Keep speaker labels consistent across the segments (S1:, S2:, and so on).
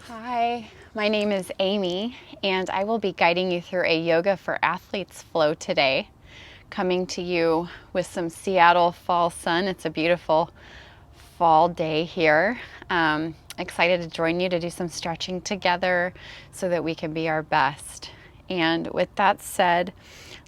S1: Hi, my name is Amy, and I will be guiding you through a Yoga for Athletes flow today. Coming to you with some Seattle fall sun. It's a beautiful fall day here. Excited to join you to do some stretching together so that we can be our best. And with that said,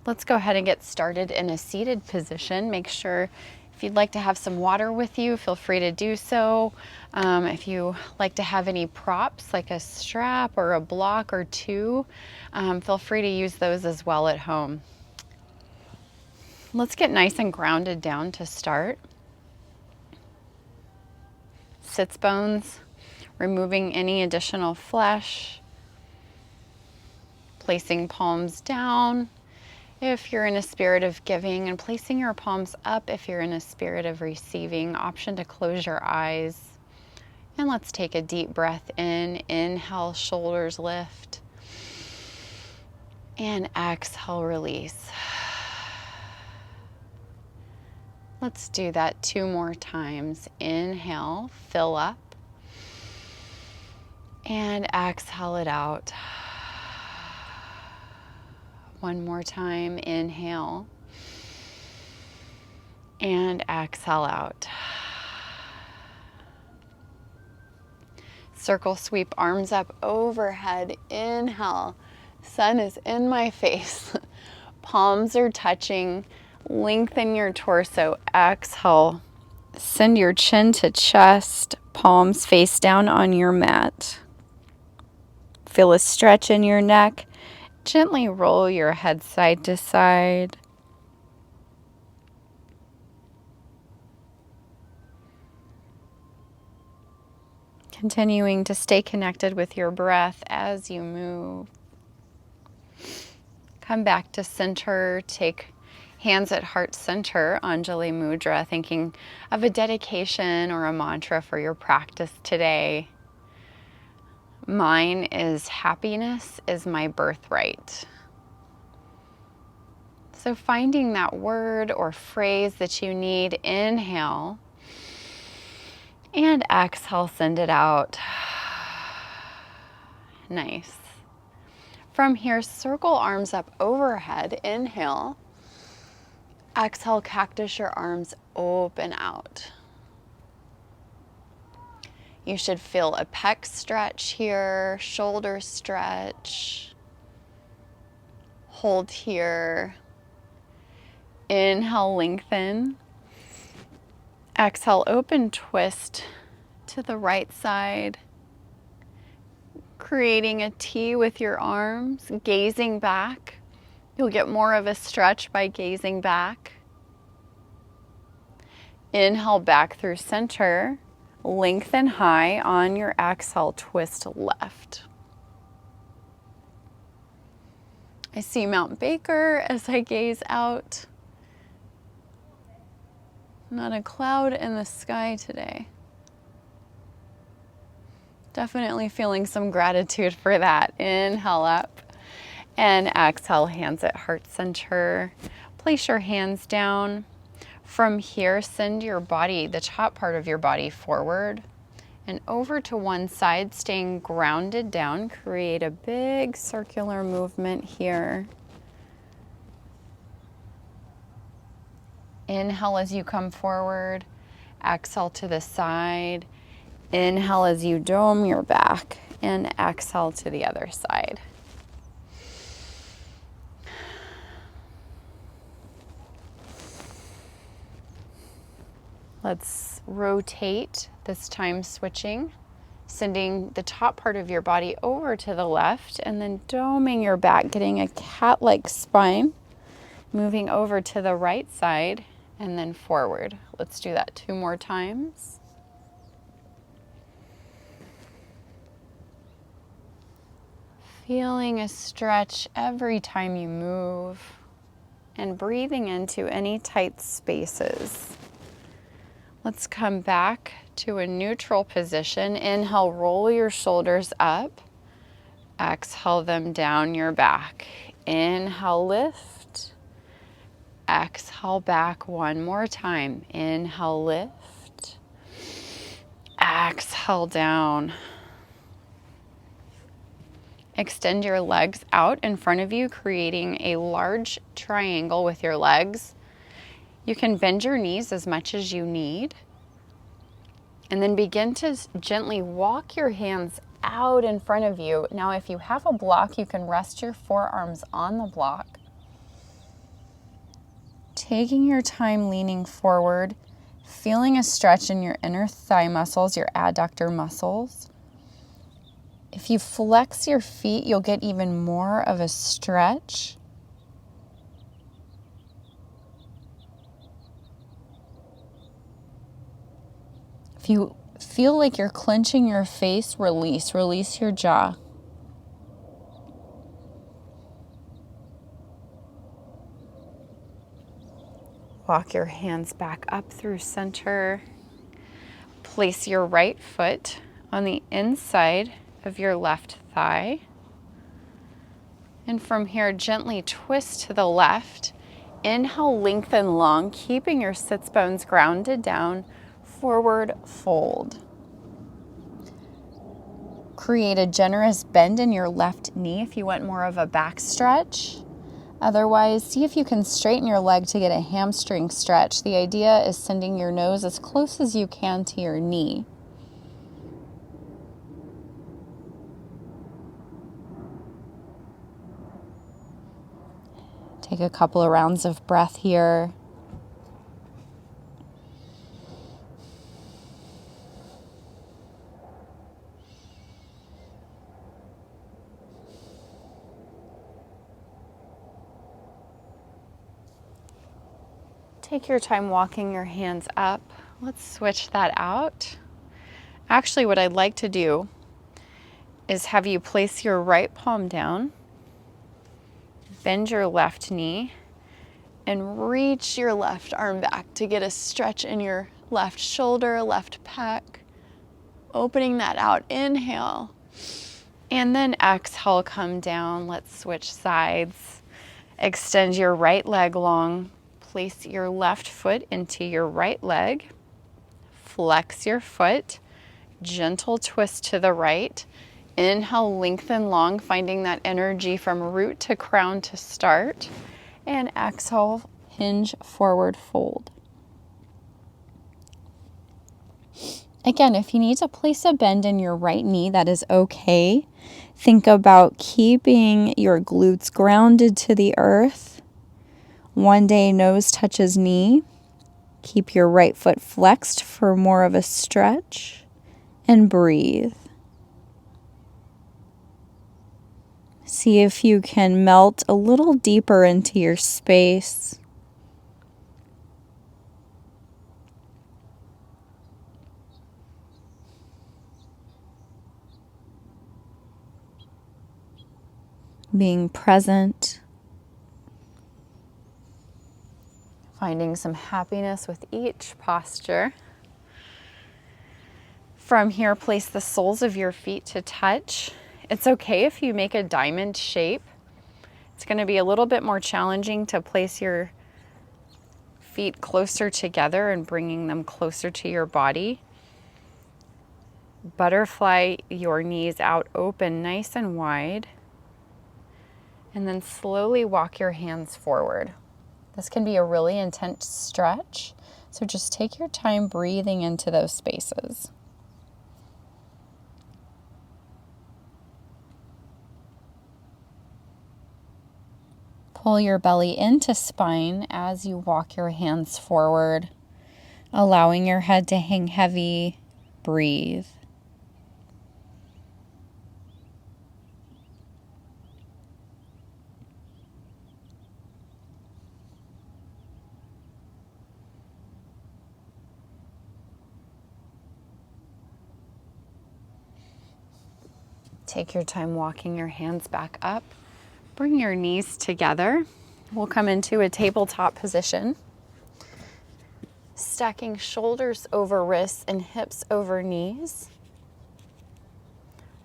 S1: let's go ahead and get started in a seated position. Make sure if you'd like to have some water with you, feel free to do so. If you like to have any props like a strap or a block or two, feel free to use those as well at home. Let's get nice and grounded down to start. Sits bones, removing any additional flesh, placing palms down if you're in a spirit of giving, and placing your palms up if you're in a spirit of receiving. Option to close your eyes. And let's take a deep breath in. Inhale, shoulders lift. And exhale, release. Let's do that 2 more times. Inhale, fill up. And exhale it out. 1 more time. Inhale. And exhale out. Circle sweep, arms up overhead. Inhale. Sun is in my face. Palms are touching. Lengthen your torso. Exhale. Send your chin to chest. Palms face down on your mat. Feel a stretch in your neck. Gently roll your head side to side. Continuing to stay connected with your breath as you move. Come back to center. Take hands at heart center, Anjali Mudra, thinking of a dedication or a mantra for your practice today. Mine is happiness is my birthright. So finding that word or phrase that you need, inhale, and exhale, send it out. Nice. From here, circle arms up overhead. Inhale. Exhale, cactus your arms open out. You should feel a pec stretch here, shoulder stretch. Hold here. Inhale, lengthen. Exhale, open twist to the right side. Creating a T with your arms, gazing back. You'll get more of a stretch by gazing back. Inhale back through center. Lengthen high. On your exhale, twist left. I see Mount Baker as I gaze out. Not a cloud in the sky today. Definitely feeling some gratitude for that. Inhale up and exhale, hands at heart center. Place your hands down. From here, send your body, the top part of your body, forward and over to one side, staying grounded down. Create a big circular movement here. Inhale as you come forward. Exhale to the side. Inhale as you dome your back, and exhale to the other side. Let's rotate, this time switching, sending the top part of your body over to the left and then doming your back, getting a cat-like spine, moving over to the right side and then forward. Let's do that 2 more times. Feeling a stretch every time you move and breathing into any tight spaces. Let's come back to a neutral position. Inhale, roll your shoulders up. Exhale them down your back. Inhale, lift. Exhale back 1 more time. Inhale, lift. Exhale down. Extend your legs out in front of you, creating a large triangle with your legs. You can bend your knees as much as you need. And then begin to gently walk your hands out in front of you. Now, if you have a block, you can rest your forearms on the block. Taking your time leaning forward, feeling a stretch in your inner thigh muscles, your adductor muscles. If you flex your feet, you'll get even more of a stretch. If you feel like you're clenching your face, release your jaw. Walk your hands back up through center. Place your right foot on the inside of your left thigh. And from here, gently twist to the left. Inhale, lengthen long, keeping your sits bones grounded down. Forward fold. Create a generous bend in your left knee if you want more of a back stretch. Otherwise, see if you can straighten your leg to get a hamstring stretch. The idea is sending your nose as close as you can to your knee. Take a couple of rounds of breath here. Take your time walking your hands up. Let's switch that out. Actually, what I'd like to do is have you place your right palm down, bend your left knee, and reach your left arm back to get a stretch in your left shoulder, left pec. Opening that out, inhale. And then exhale, come down. Let's switch sides. Extend your right leg long. Place your left foot into your right leg. Flex your foot. Gentle twist to the right. Inhale, lengthen long, finding that energy from root to crown to start. And exhale, hinge, forward fold. Again, if you need to place a bend in your right knee, that is okay. Think about keeping your glutes grounded to the earth. One day, nose touches knee. Keep your right foot flexed for more of a stretch. And breathe. See if you can melt a little deeper into your space. Being present. Finding some happiness with each posture. From here, place the soles of your feet to touch. It's okay if you make a diamond shape. It's going to be a little bit more challenging to place your feet closer together and bringing them closer to your body. Butterfly your knees out open, nice and wide. And then slowly walk your hands forward. This can be a really intense stretch, so just take your time breathing into those spaces. Pull your belly into spine as you walk your hands forward, allowing your head to hang heavy. Breathe. Take your time walking your hands back up. Bring your knees together. We'll come into a tabletop position. Stacking shoulders over wrists and hips over knees.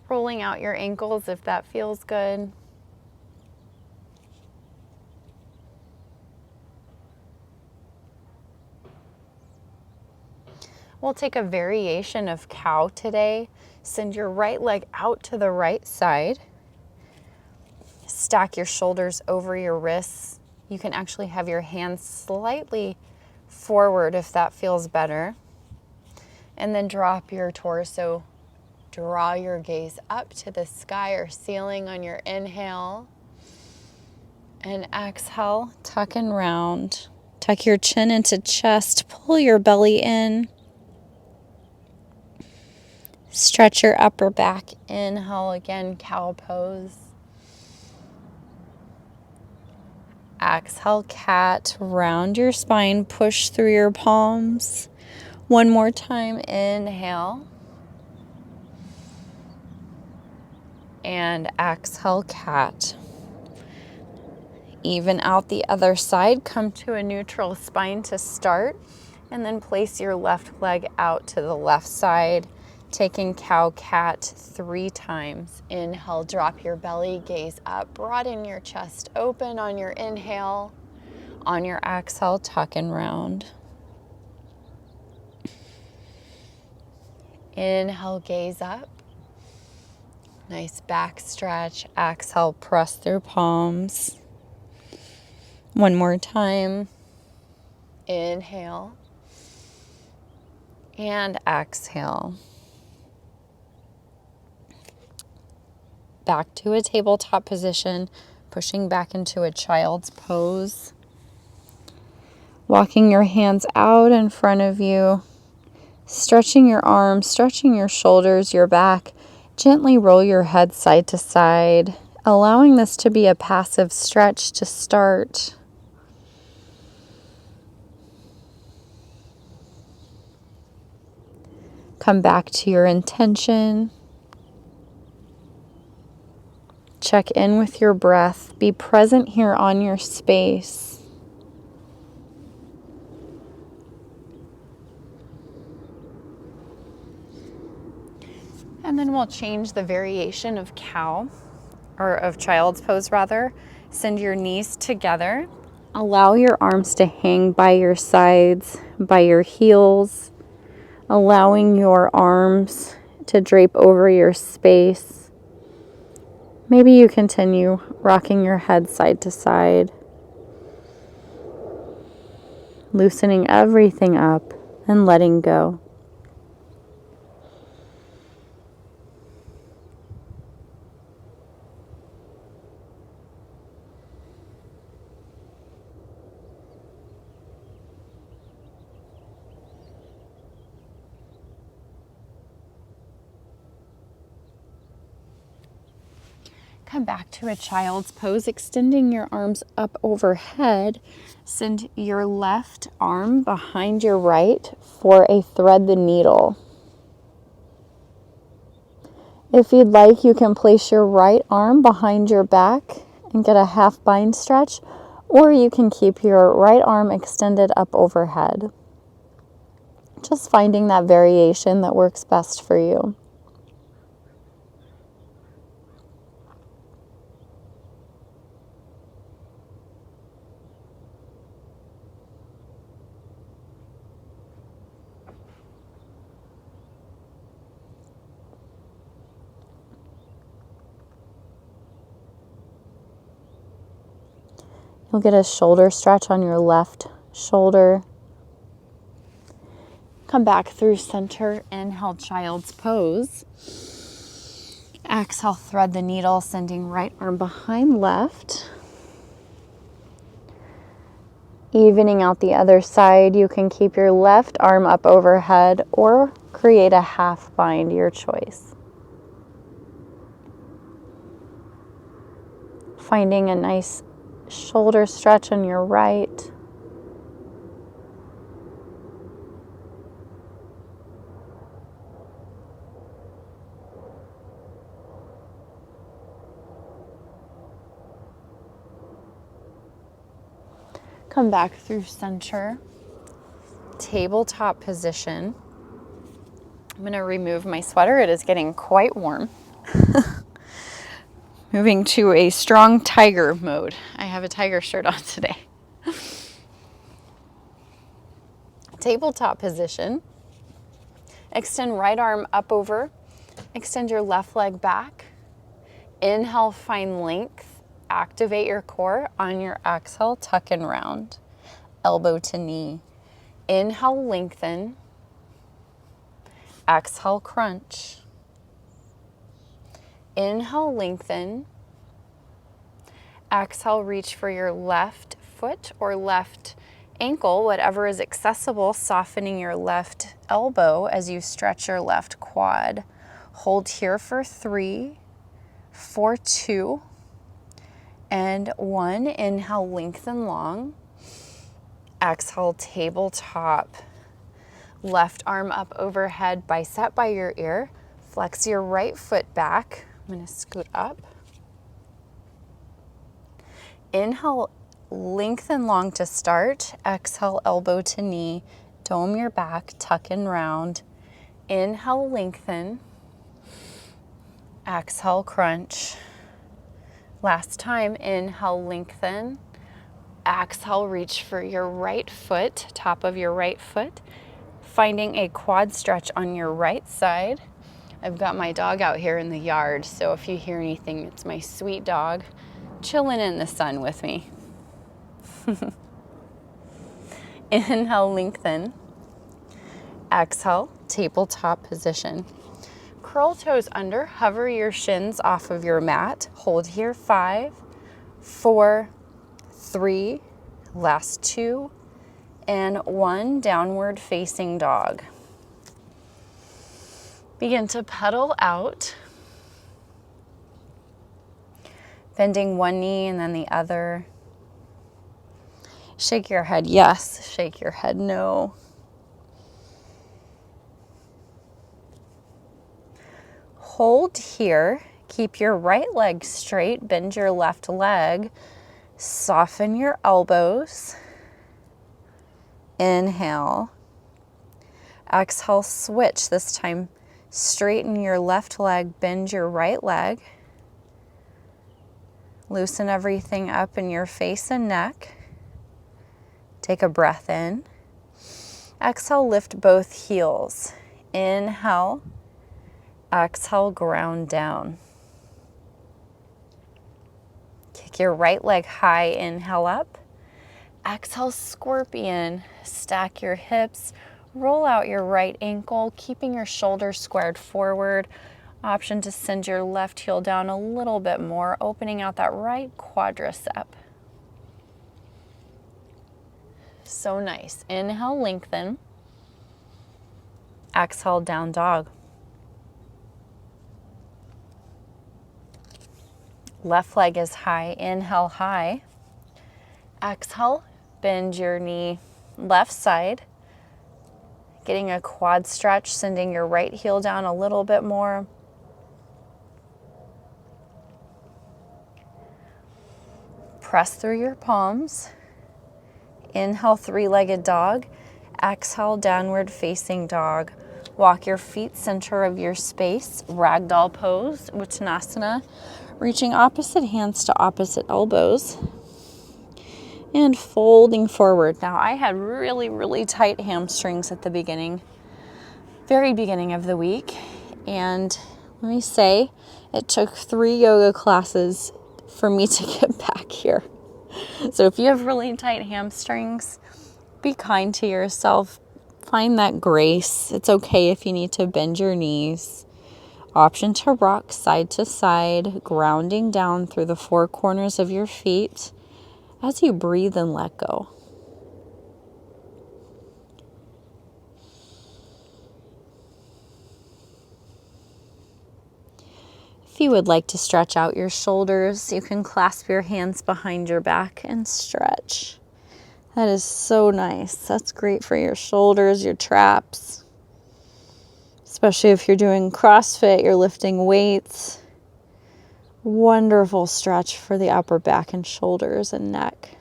S1: Rolling out your ankles if that feels good. We'll take a variation of cow today. Send your right leg out to the right side. Stack your shoulders over your wrists. You can actually have your hands slightly forward if that feels better. And then drop your torso. Draw your gaze up to the sky or ceiling on your inhale. And exhale, tuck and round. Tuck your chin into chest. Pull your belly in. Stretch your upper back. Inhale again, cow pose. Exhale, cat. Round your spine. Push through your palms. One more time. Inhale. And exhale, cat. Even out the other side. Come to a neutral spine to start. And then place your left leg out to the left side. Taking cow cat 3 times. Inhale, drop your belly, gaze up, broaden your chest open on your inhale. On your exhale, tuck and round. Inhale, gaze up. Nice back stretch. Exhale, press through palms. One more time. Inhale. And exhale. Back to a tabletop position, pushing back into a child's pose. Walking your hands out in front of you. Stretching your arms, stretching your shoulders, your back. Gently roll your head side to side, allowing this to be a passive stretch to start. Come back to your intention. Check in with your breath. Be present here on your space. And then we'll change the variation of cow, or of child's pose rather. Send your knees together. Allow your arms to hang by your sides, by your heels, allowing your arms to drape over your space. Maybe you continue rocking your head side to side, loosening everything up and letting go. Come back to a child's pose, extending your arms up overhead. Send your left arm behind your right for a thread the needle. If you'd like, you can place your right arm behind your back and get a half bind stretch, or you can keep your right arm extended up overhead. Just finding that variation that works best for you. You'll get a shoulder stretch on your left shoulder. Come back through center. Inhale, child's pose. Exhale, thread the needle, sending right arm behind left. Evening out the other side, you can keep your left arm up overhead or create a half bind, your choice. Finding a nice shoulder stretch on your right. Come back through center. Tabletop position. I'm going to remove my sweater. It is getting quite warm. Moving to a strong tiger mode. I have a tiger shirt on today. Tabletop position. Extend right arm up over. Extend your left leg back. Inhale, find length. activate your core. On your exhale, tuck and round, elbow to knee. Inhale, lengthen. Exhale, crunch. Inhale, lengthen. Exhale, reach for your left foot or left ankle, whatever is accessible, softening your left elbow as you stretch your left quad. Hold here for 3, 4, 2, and 1. Inhale, lengthen long. Exhale, tabletop. Left arm up overhead, bicep by your ear. Flex your right foot back. I'm going to scoot up. Inhale, lengthen long to start. Exhale, elbow to knee. Dome your back, tuck and round. Inhale, lengthen. Exhale, crunch. Last time, inhale, lengthen. Exhale, reach for your right foot, top of your right foot. Finding a quad stretch on your right side. I've got my dog out here in the yard, so if you hear anything, it's my sweet dog chilling in the sun with me. Inhale, lengthen. Exhale, tabletop position. Curl toes under, hover your shins off of your mat. Hold here, 5, 4, 3, last 2, and 1, downward facing dog. Begin to pedal out. Bending one knee and then the other. Shake your head yes, shake your head no. Hold here, keep your right leg straight, bend your left leg, soften your elbows. Inhale. Exhale, switch. This time, straighten your left leg, bend your right leg. Loosen everything up in your face and neck. Take a breath in. Exhale, lift both heels. Inhale. Exhale, ground down. Kick your right leg high, inhale up. Exhale, scorpion. Stack your hips, roll out your right ankle, keeping your shoulders squared forward. Option to send your left heel down a little bit more, opening out that right quadricep. So nice. Inhale, lengthen. Exhale, down dog. Left leg is high. Inhale, high. Exhale, bend your knee left side. Getting a quad stretch, sending your right heel down a little bit more. Press through your palms. Inhale, three-legged dog. Exhale, downward facing dog. Walk your feet center of your space. Ragdoll pose, Uttanasana. Reaching opposite hands to opposite elbows. And folding forward. Now, I had really, really tight hamstrings at the beginning, very beginning of the week. And let me say, it took 3 yoga classes for me to get back here. So if you have really tight hamstrings, be kind to yourself. Find that grace. It's okay if you need to bend your knees. Option to rock side to side, grounding down through the 4 corners of your feet as you breathe and let go. If you would like to stretch out your shoulders, you can clasp your hands behind your back and stretch. That is so nice. That's great for your shoulders, your traps. Especially if you're doing CrossFit, you're lifting weights. Wonderful stretch for the upper back and shoulders and neck.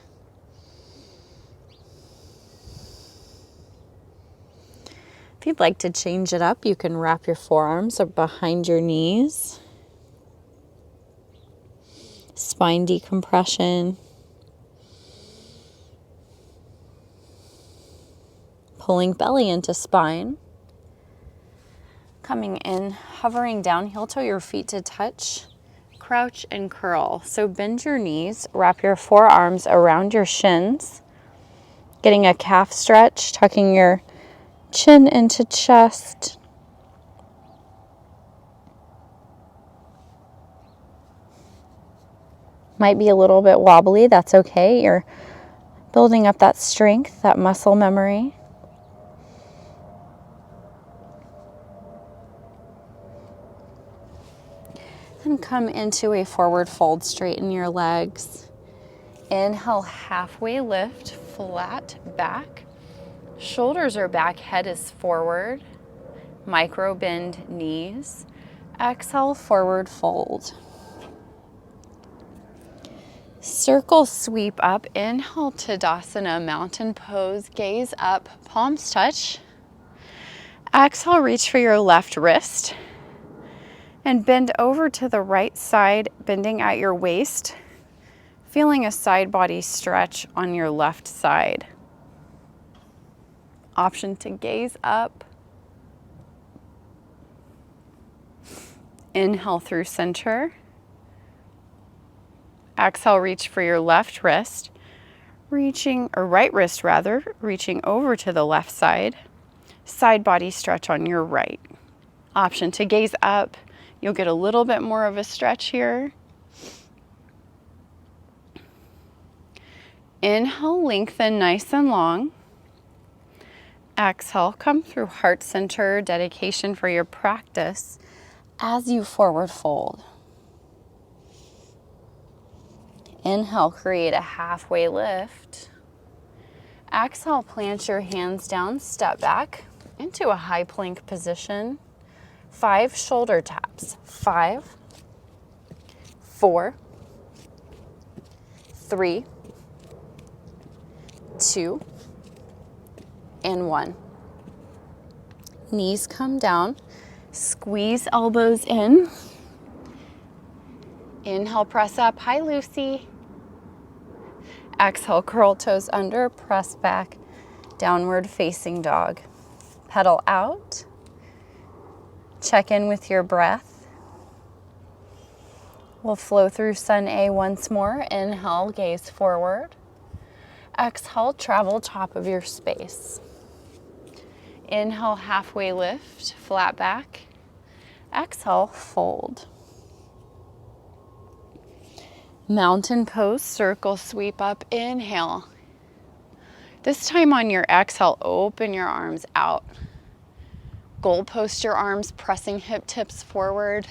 S1: If you'd like to change it up, you can wrap your forearms up behind your knees. Spine decompression. Pulling belly into spine. Coming in, hovering down, heel toe your feet to touch. crouch and curl. So bend your knees, wrap your forearms around your shins, getting a calf stretch, tucking your chin into chest. Might be a little bit wobbly, that's okay. You're building up that strength, that muscle memory. And come into a forward fold, straighten your legs. Inhale, halfway lift, flat back. Shoulders are back, head is forward. Micro bend knees. Exhale, forward fold. Circle sweep up. Inhale, Tadasana, mountain pose. Gaze up, palms touch. Exhale, reach for your left wrist. And bend over to the right side, bending at your waist, feeling a side body stretch on your left side. Option to gaze up. Inhale through center. Exhale, reach for your left wrist, right wrist rather, reaching over to the left side. Side body stretch on your right. Option to gaze up. You'll get a little bit more of a stretch here. Inhale, lengthen nice and long. Exhale, come through heart center, dedication for your practice as you forward fold. Inhale, create a halfway lift. Exhale, plant your hands down, step back into a high plank position. 5 shoulder taps. 5, 4, 3, 2, and 1. Knees come down. Squeeze elbows in. Inhale, press up. Hi, Lucy. Exhale, curl toes under, press back, downward facing dog. Pedal out. Check in with your breath. We'll flow through Sun A once more. Inhale, gaze forward. Exhale, travel top of your space. Inhale, halfway lift, flat back. Exhale, fold. Mountain pose, circle sweep up, inhale. This time on your exhale, open your arms out. Goal post your arms, pressing hip tips forward.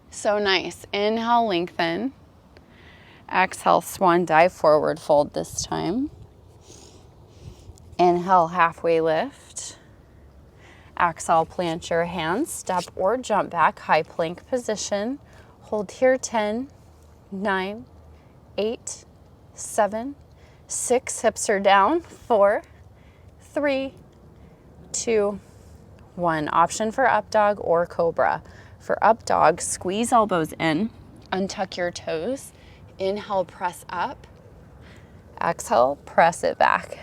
S1: So nice. Inhale, lengthen. Exhale, swan dive, forward fold this time. Inhale, halfway lift. Exhale, plant your hands, step or jump back, high plank position. Hold here, 10, 9, 8, 7, 6, hips are down, 4, 3, 2, 1. Option for up dog or cobra. For up dog, squeeze elbows in, untuck your toes. Inhale, press up. Exhale, press it back.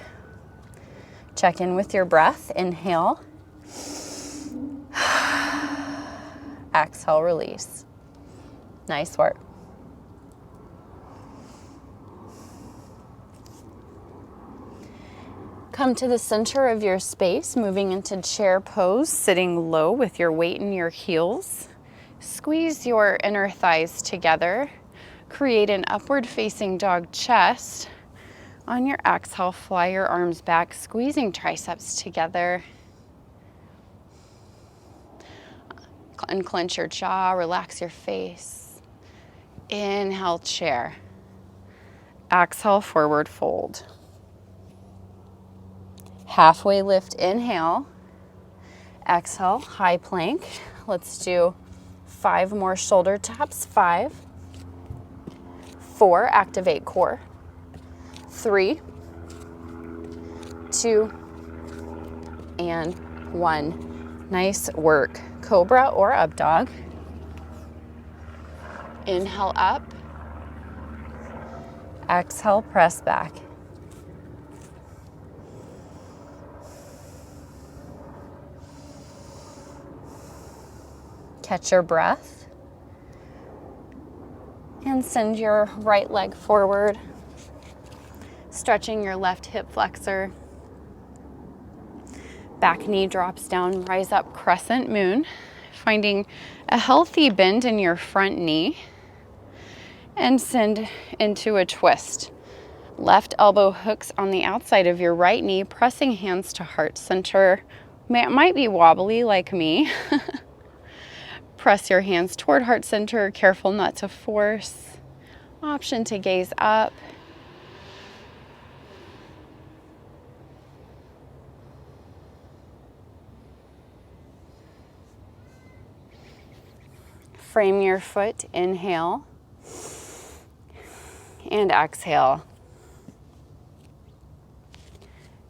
S1: Check in with your breath. Inhale. Exhale, release. Nice work. Come to the center of your space, moving into chair pose, sitting low with your weight in your heels. Squeeze your inner thighs together. Create an upward facing dog chest. On your exhale, fly your arms back, squeezing triceps together. Unclench your jaw, relax your face. Inhale, chair. Exhale, forward fold. Halfway lift, inhale. Exhale, high plank. Let's do 5 more shoulder taps. 5, 4, activate core. 3, 2, and 1. Nice work. Cobra or up dog. Inhale up. Exhale, press back. Catch your breath. And send your right leg forward, stretching your left hip flexor. Back knee drops down, rise up, crescent moon, finding a healthy bend in your front knee, and send into a twist. Left elbow hooks on the outside of your right knee, pressing hands to heart center. It might be wobbly like me. Press your hands toward heart center, careful not to force. Option to gaze up. Frame your foot, inhale, and exhale.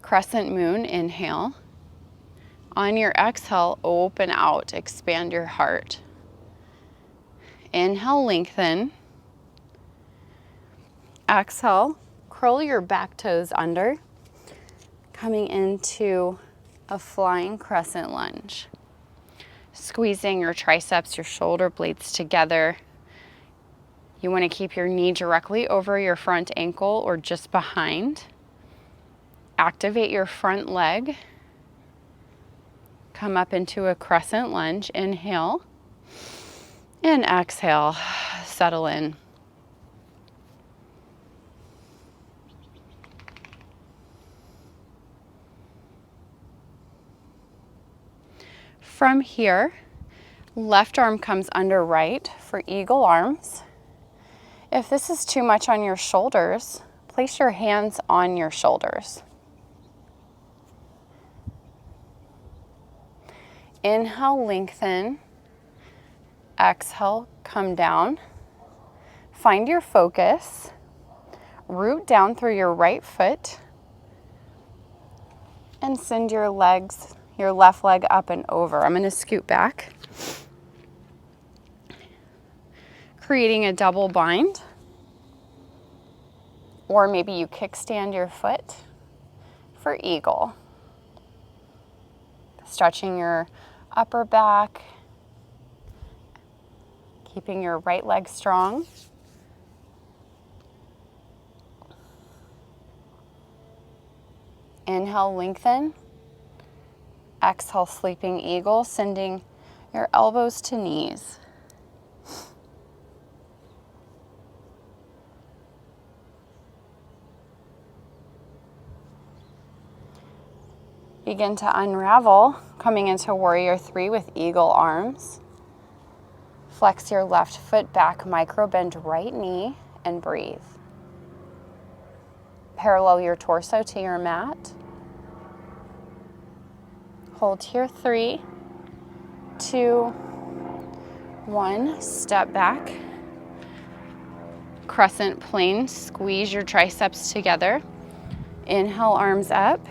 S1: Crescent moon, inhale. On your exhale, open out, expand your heart. Inhale, lengthen. Exhale, curl your back toes under, coming into a flying crescent lunge. Squeezing your triceps, your shoulder blades together. You want to keep your knee directly over your front ankle or just behind. Activate your front leg. Come up into a crescent lunge. Inhale and exhale. Settle in. From here, left arm comes under right for eagle arms. If this is too much on your shoulders, place your hands on your shoulders. Inhale, lengthen. Exhale, come down. Find your focus. Root down through your right foot and send your legs, your left leg up and over. I'm going to scoot back, creating a double bind. Or maybe you kickstand your foot for eagle. Stretching your upper back, keeping your right leg strong. Inhale, lengthen. Exhale, sleeping eagle, sending your elbows to knees. Begin to unravel, coming into warrior three with eagle arms. Flex your left foot back, micro bend right knee, and breathe. Parallel your torso to your mat. Hold here, 3, 2, 1. Step back. Crescent plane, squeeze your triceps together. Inhale, arms up.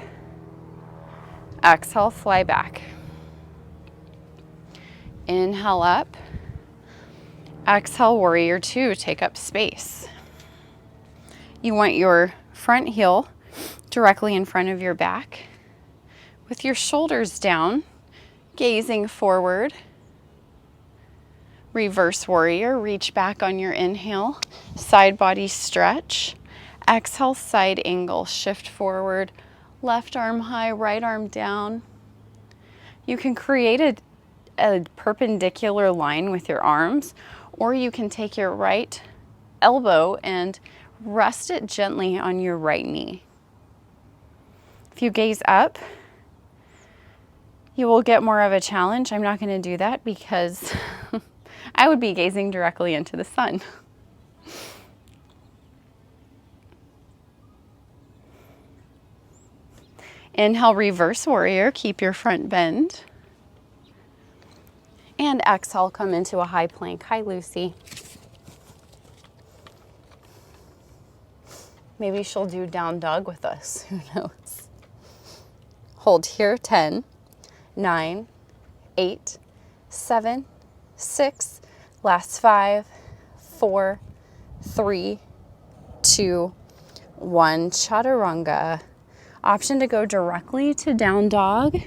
S1: Exhale, fly back. Inhale up. Exhale, warrior two, take up space. You want your front heel directly in front of your back with your shoulders down, gazing forward. Reverse warrior, reach back on your inhale, side body stretch. Exhale, side angle, shift forward, left arm high, right arm down. You can create a perpendicular line with your arms, or you can take your right elbow and rest it gently on your right knee. If you gaze up, you will get more of a challenge. I'm not going to do that because I would be gazing directly into the sun. Inhale, reverse warrior, keep your front bend. And exhale, come into a high plank. Hi, Lucy. Maybe she'll do down dog with us, who knows? Hold here, 10, 9, 8, 7, 6, last 5, 4, 3, 2, 1. Chaturanga. Option to go directly to down dog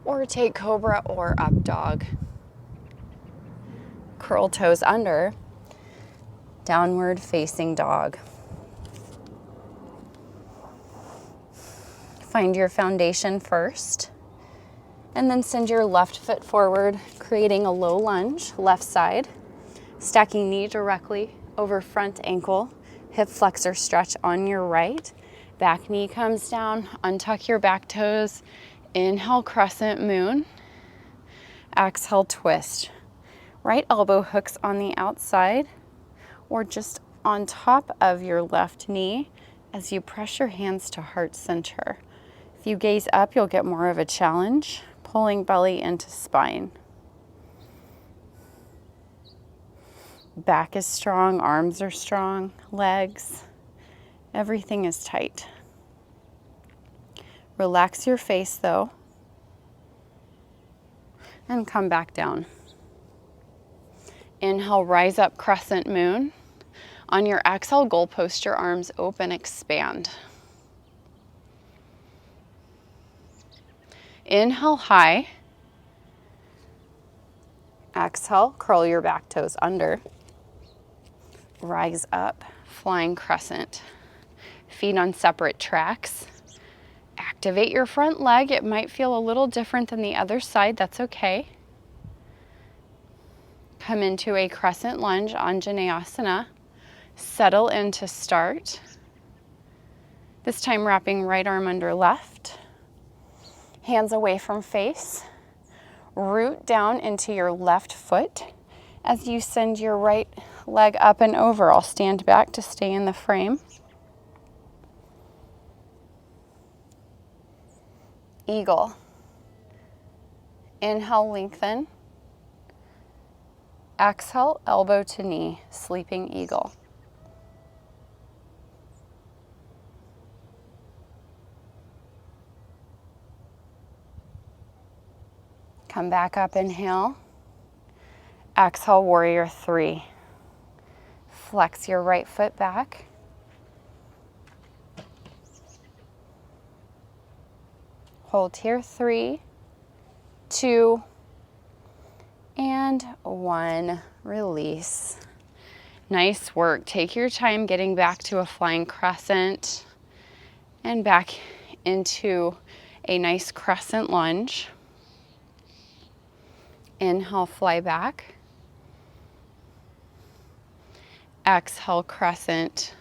S1: or take cobra or up dog. Curl toes under, downward facing dog. Find your foundation first, and then send your left foot forward, creating a low lunge, left side, stacking knee directly over front ankle, hip flexor stretch on your right, back knee comes down, untuck your back toes, inhale, crescent moon, exhale, twist. Right elbow hooks on the outside or just on top of your left knee as you press your hands to heart center. If you gaze up, you'll get more of a challenge, pulling belly into spine. Back is strong, arms are strong, legs, everything is tight. Relax your face though, and come back down. Inhale, rise up, crescent moon. On your exhale, goal post your arms open, expand. Inhale, high. Exhale, curl your back toes under. Rise up, flying crescent. Feet on separate tracks. Activate your front leg. It might feel a little different than the other side. That's okay. Come into a crescent lunge, Anjaneyasana. Settle in to start. This time wrapping right arm under left. Hands away from face. Root down into your left foot as you send your right leg up and over. I'll stand back to stay in the frame. Eagle. Inhale, lengthen. Exhale, elbow to knee, sleeping eagle. Come back up, inhale. Exhale, warrior three. Flex your right foot back. Hold here, 3, 2, and 1. Release. Nice work. Take your time getting back to a flying crescent and back into a nice crescent lunge. Inhale, fly back. Exhale, crescent.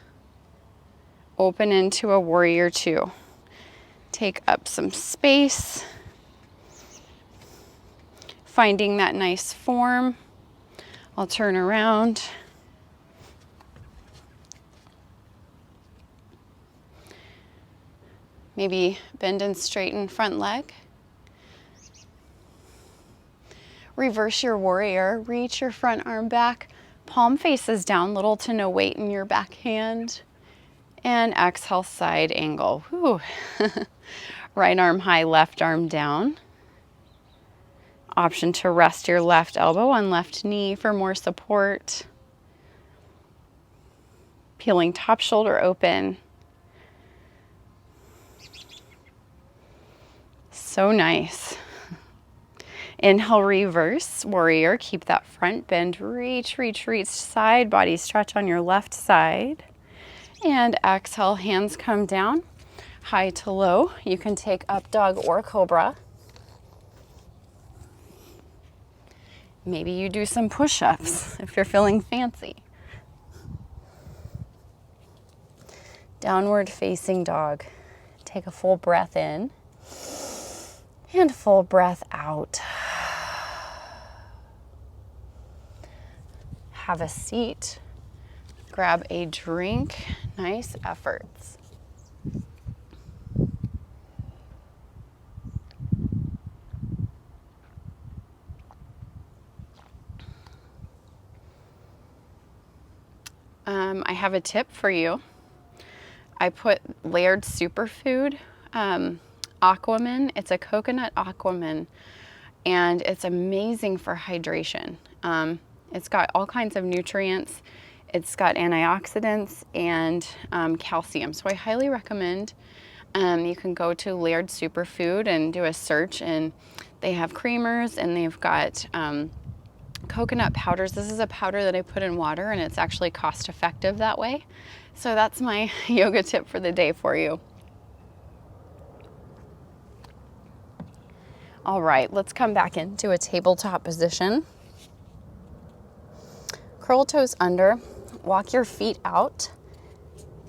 S1: Open into a warrior two. Take up some space. Finding that nice form. I'll turn around. Maybe bend and straighten front leg. Reverse your warrior, reach your front arm back, palm faces down, little to no weight in your back hand. And exhale, side angle. Whew. Right arm high, left arm down. Option to rest your left elbow on left knee for more support. Peeling top shoulder open. So nice. Inhale, reverse warrior. Keep that front bend. Reach, reach, reach. Side body stretch on your left side. And exhale, hands come down, high to low. You can take up dog or cobra. Maybe you do some push-ups if you're feeling fancy. Downward facing dog. Take a full breath in and full breath out. Have a seat. Grab a drink. Nice efforts. I have a tip for you. I put Laird Superfood Aquaman. It's a coconut Aquaman, and it's amazing for hydration. It's got all kinds of nutrients. It's got antioxidants and calcium. So I highly recommend. You can go to Laird Superfood and do a search, and they have creamers, and they've got coconut powders. This is a powder that I put in water, and it's actually cost effective that way. So that's my yoga tip for the day for you. All right, let's come back into a tabletop position. Curl toes under, walk your feet out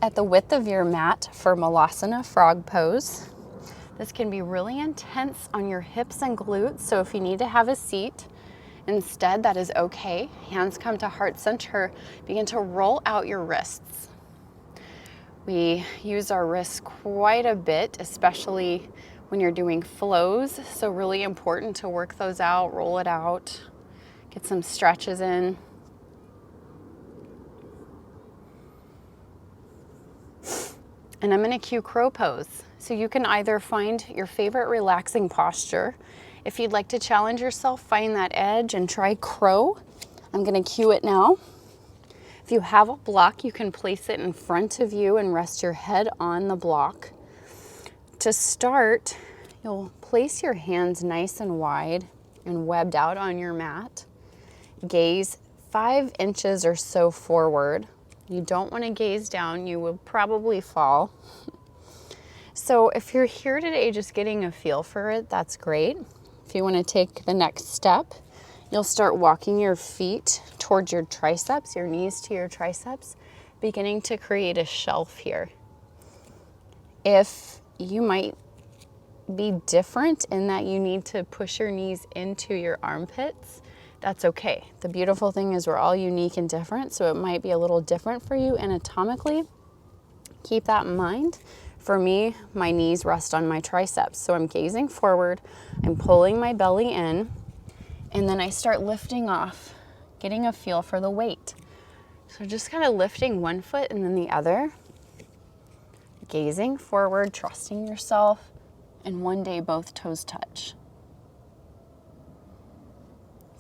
S1: at the width of your mat for Malasana frog pose. This can be really intense on your hips and glutes, so if you need to have a seat instead, that is okay. Hands come to heart center. Begin to roll out your wrists. We use our wrists quite a bit, especially when you're doing flows, so really important to work those out, roll it out, get some stretches in. And I'm gonna cue crow pose. So you can either find your favorite relaxing posture. If you'd like to challenge yourself, find that edge and try crow. I'm gonna cue it now. If you have a block, you can place it in front of you and rest your head on the block. To start, you'll place your hands nice and wide and webbed out on your mat. Gaze 5 inches or so forward. You don't want to gaze down, you will probably fall. So if you're here today just getting a feel for it, that's great. If you want to take the next step, you'll start walking your feet towards your triceps, your knees to your triceps, beginning to create a shelf here. If you might be different in that you need to push your knees into your armpits, that's okay. The beautiful thing is we're all unique and different, so it might be a little different for you anatomically. Keep that in mind. For me, my knees rest on my triceps, so I'm gazing forward, I'm pulling my belly in, and then I start lifting off, getting a feel for the weight. So just kind of lifting one foot and then the other, gazing forward, trusting yourself, and one day both toes touch.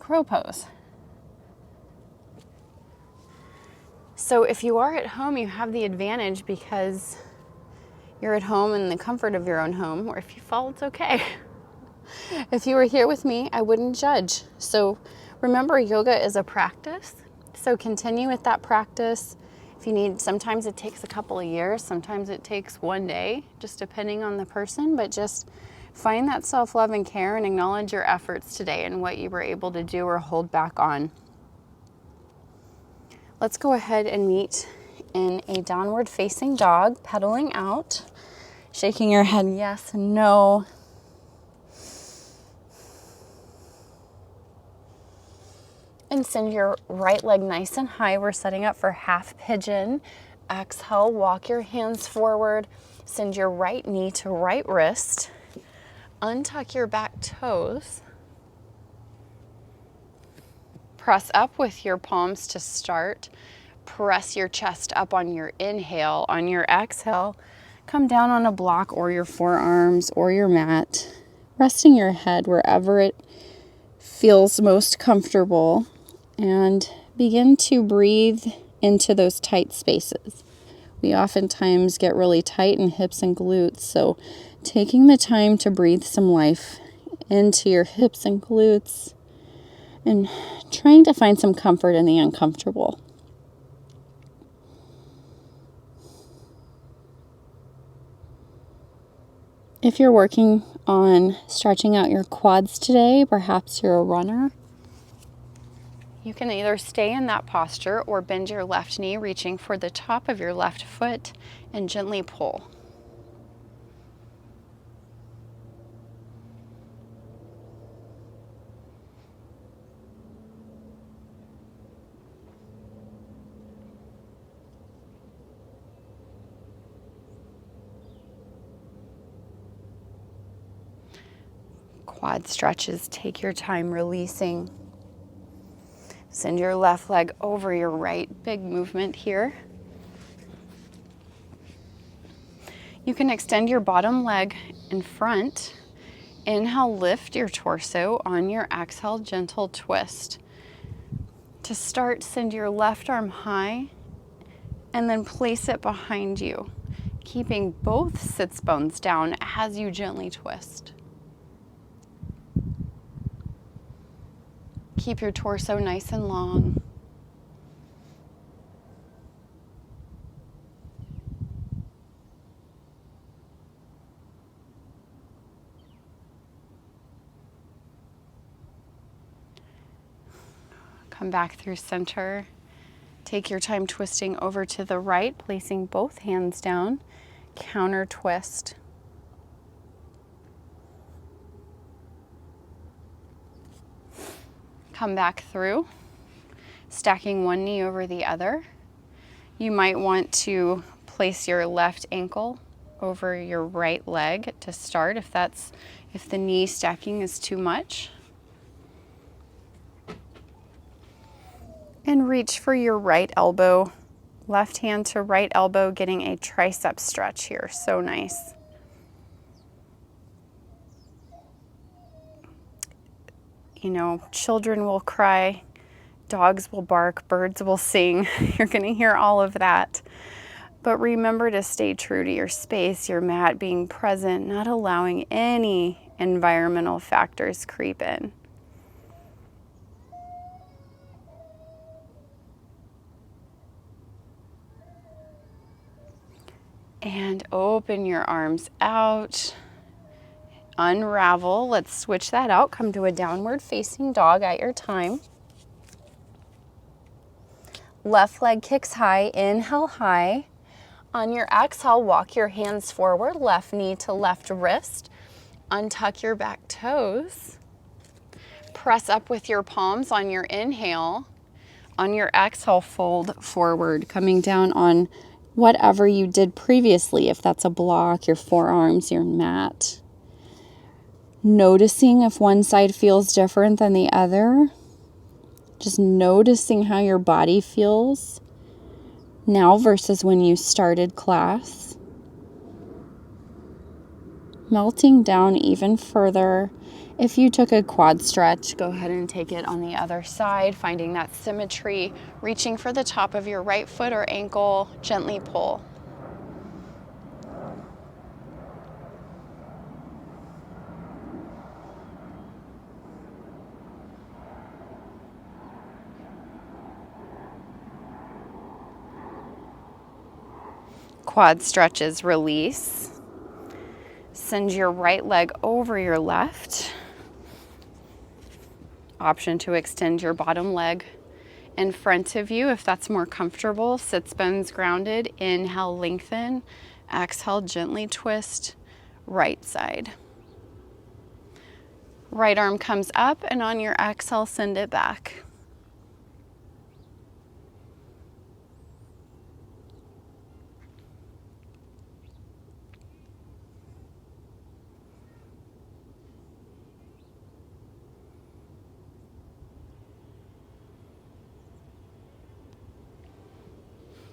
S1: Crow pose. So if you are at home, you have the advantage because you're at home in the comfort of your own home, or if you fall, it's okay. If you were here with me, I wouldn't judge. So remember, yoga is a practice. So continue with that practice. If you need, sometimes it takes a couple of years, sometimes it takes one day, just depending on the person, but just find that self-love and care and acknowledge your efforts today and what you were able to do or hold back on. Let's go ahead and meet in a downward facing dog, pedaling out, shaking your head yes, no. And send your right leg nice and high. We're setting up for half pigeon. Exhale, walk your hands forward. Send your right knee to right wrist. Untuck your back toes. Press up with your palms to start. Press your chest up on your inhale. On your exhale, come down on a block or your forearms or your mat, resting your head wherever it feels most comfortable, and begin to breathe into those tight spaces. We oftentimes get really tight in hips and glutes, so taking the time to breathe some life into your hips and glutes and trying to find some comfort in the uncomfortable. If you're working on stretching out your quads today, perhaps you're a runner, you can either stay in that posture or bend your left knee, reaching for the top of your left foot, and gently pull. Quad stretches, take your time releasing. Send your left leg over your right, big movement here. You can extend your bottom leg in front. Inhale, lift your torso. On your exhale, gentle twist. To start, send your left arm high and then place it behind you, keeping both sits bones down as you gently twist. Keep your torso nice and long. Come back through center. Take your time twisting over to the right, placing both hands down. Counter twist. Come back through, stacking one knee over the other. You might want to place your left ankle over your right leg to start if the knee stacking is too much. And reach for your right elbow, left hand to right elbow, getting a tricep stretch here. So nice. You know, children will cry, dogs will bark, birds will sing. You're going to hear all of that. But remember to stay true to your space, your mat, being present, not allowing any environmental factors creep in. And open your arms out. Unravel. Let's switch that out. Come to a downward facing dog at your time. Left leg kicks high. Inhale high. On your exhale, walk your hands forward. Left knee to left wrist. Untuck your back toes. Press up with your palms on your inhale. On your exhale, fold forward, coming down on whatever you did previously, if that's a block, your forearms, your mat. Noticing if one side feels different than the other. Just noticing how your body feels now versus when you started class. Melting down even further. If you took a quad stretch, go ahead and take it on the other side, finding that symmetry, reaching for the top of your right foot or ankle, gently pull. Quad stretches, release. Send your right leg over your left. Option to extend your bottom leg in front of you if that's more comfortable. Sits bones grounded. Inhale, lengthen. Exhale, gently twist. Right side. Right arm comes up, and on your exhale, send it back.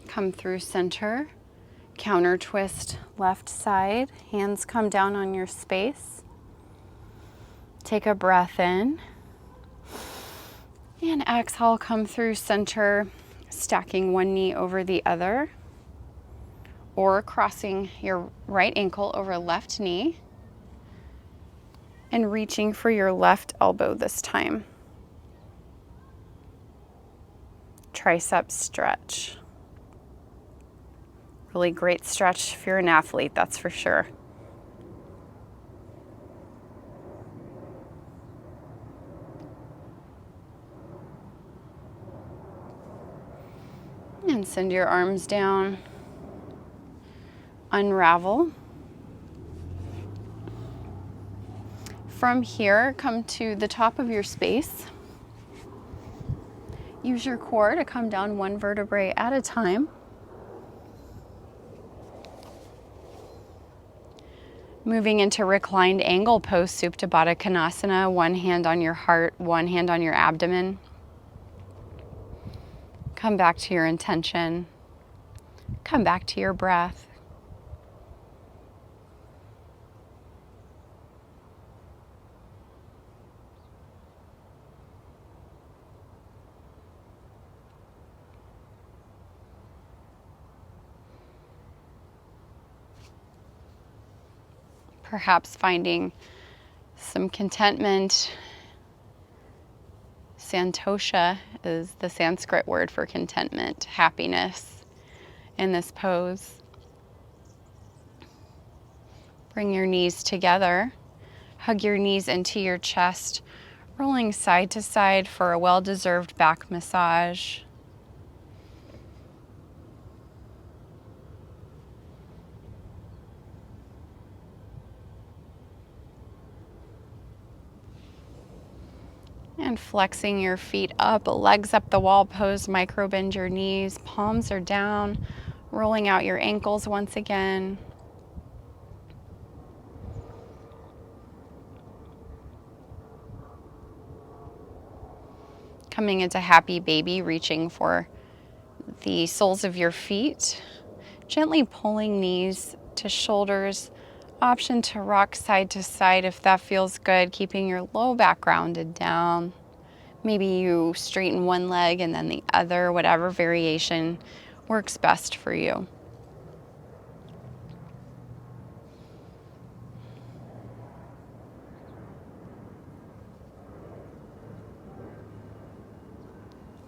S1: Come through center, counter twist left side, hands come down on your space. Take a breath in, and exhale, come through center, stacking one knee over the other, or crossing your right ankle over left knee, and reaching for your left elbow this time. Tricep stretch. Really great stretch if you're an athlete, that's for sure. And send your arms down. Unravel. From here, come to the top of your space. Use your core to come down one vertebrae at a time. Moving into reclined angle pose, Supta Baddha Konasana, one hand on your heart, one hand on your abdomen. Come back to your intention. Come back to your breath. Perhaps finding some contentment, Santosha is the Sanskrit word for contentment, happiness in this pose. Bring your knees together. Hug your knees into your chest, rolling side to side for a well-deserved back massage. And flexing your feet up, legs up the wall pose, micro bend your knees, palms are down, rolling out your ankles once again. Coming into happy baby, reaching for the soles of your feet, gently pulling knees to shoulders, option to rock side to side if that feels good, keeping your low back grounded down. Maybe you straighten one leg and then the other, whatever variation works best for you.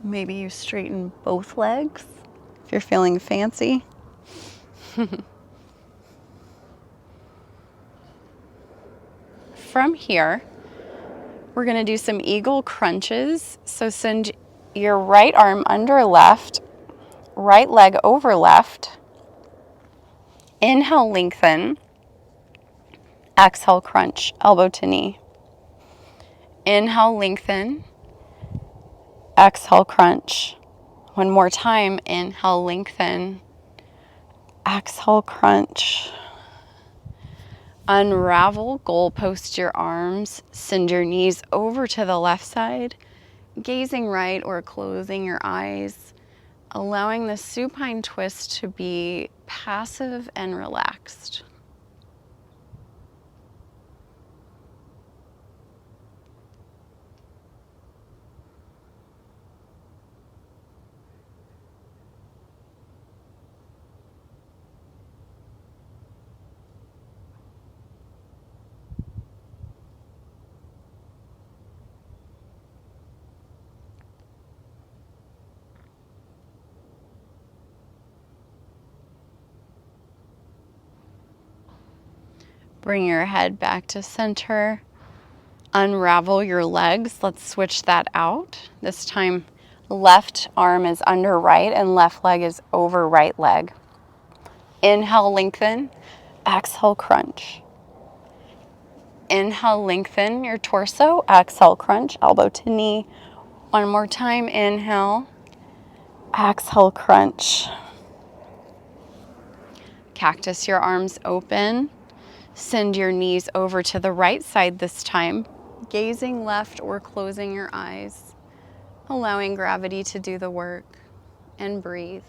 S1: Maybe you straighten both legs if you're feeling fancy. From here, we're going to do some eagle crunches. So send your right arm under left, right leg over left. Inhale, lengthen. Exhale, crunch, elbow to knee. Inhale, lengthen. Exhale, crunch. One more time. Inhale, lengthen. Exhale, crunch. Unravel, goalpost your arms. Send your knees over to the left side, gazing right or closing your eyes, allowing the supine twist to be passive and relaxed. Bring your head back to center. Unravel your legs. Let's switch that out. This time, left arm is under right and left leg is over right leg. Inhale, lengthen. Exhale, crunch. Inhale, lengthen your torso. Exhale, crunch, elbow to knee. One more time. Inhale. Exhale, crunch. Cactus your arms open. Send your knees over to the right side this time, gazing left or closing your eyes, allowing gravity to do the work, and breathe.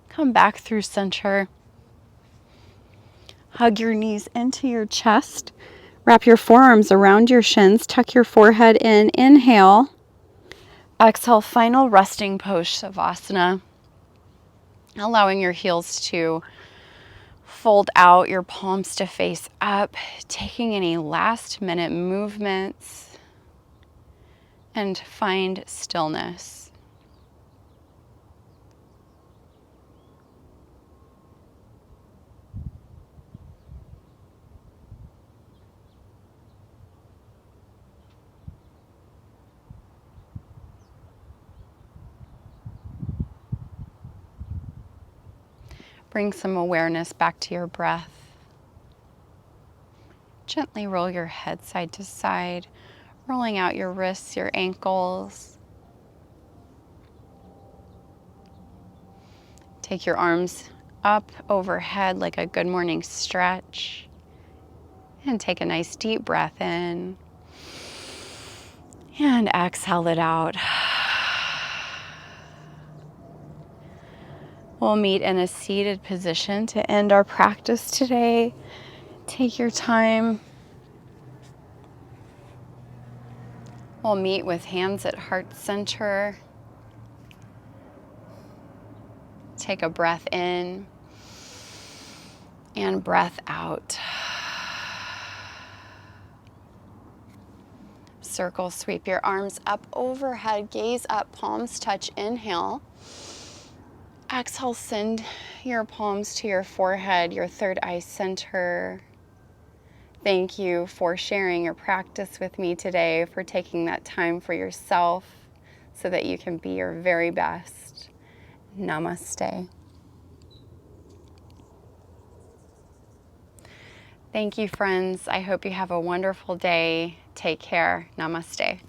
S1: Come back through center. Hug your knees into your chest. Wrap your forearms around your shins. Tuck your forehead in. Inhale. Exhale, final resting pose, Shavasana. Allowing your heels to fold out, your palms to face up. Taking any last minute movements. And find stillness. Bring some awareness back to your breath. Gently roll your head side to side, rolling out your wrists, your ankles. Take your arms up overhead like a good morning stretch. And take a nice deep breath in. And exhale it out. We'll meet in a seated position to end our practice today. Take your time. We'll meet with hands at heart center. Take a breath in and breath out. Circle, sweep your arms up overhead, gaze up, palms touch, inhale. Exhale, send your palms to your forehead, your third eye center. Thank you for sharing your practice with me today, for taking that time for yourself so that you can be your very best. Namaste. Thank you, friends. I hope you have a wonderful day. Take care. Namaste.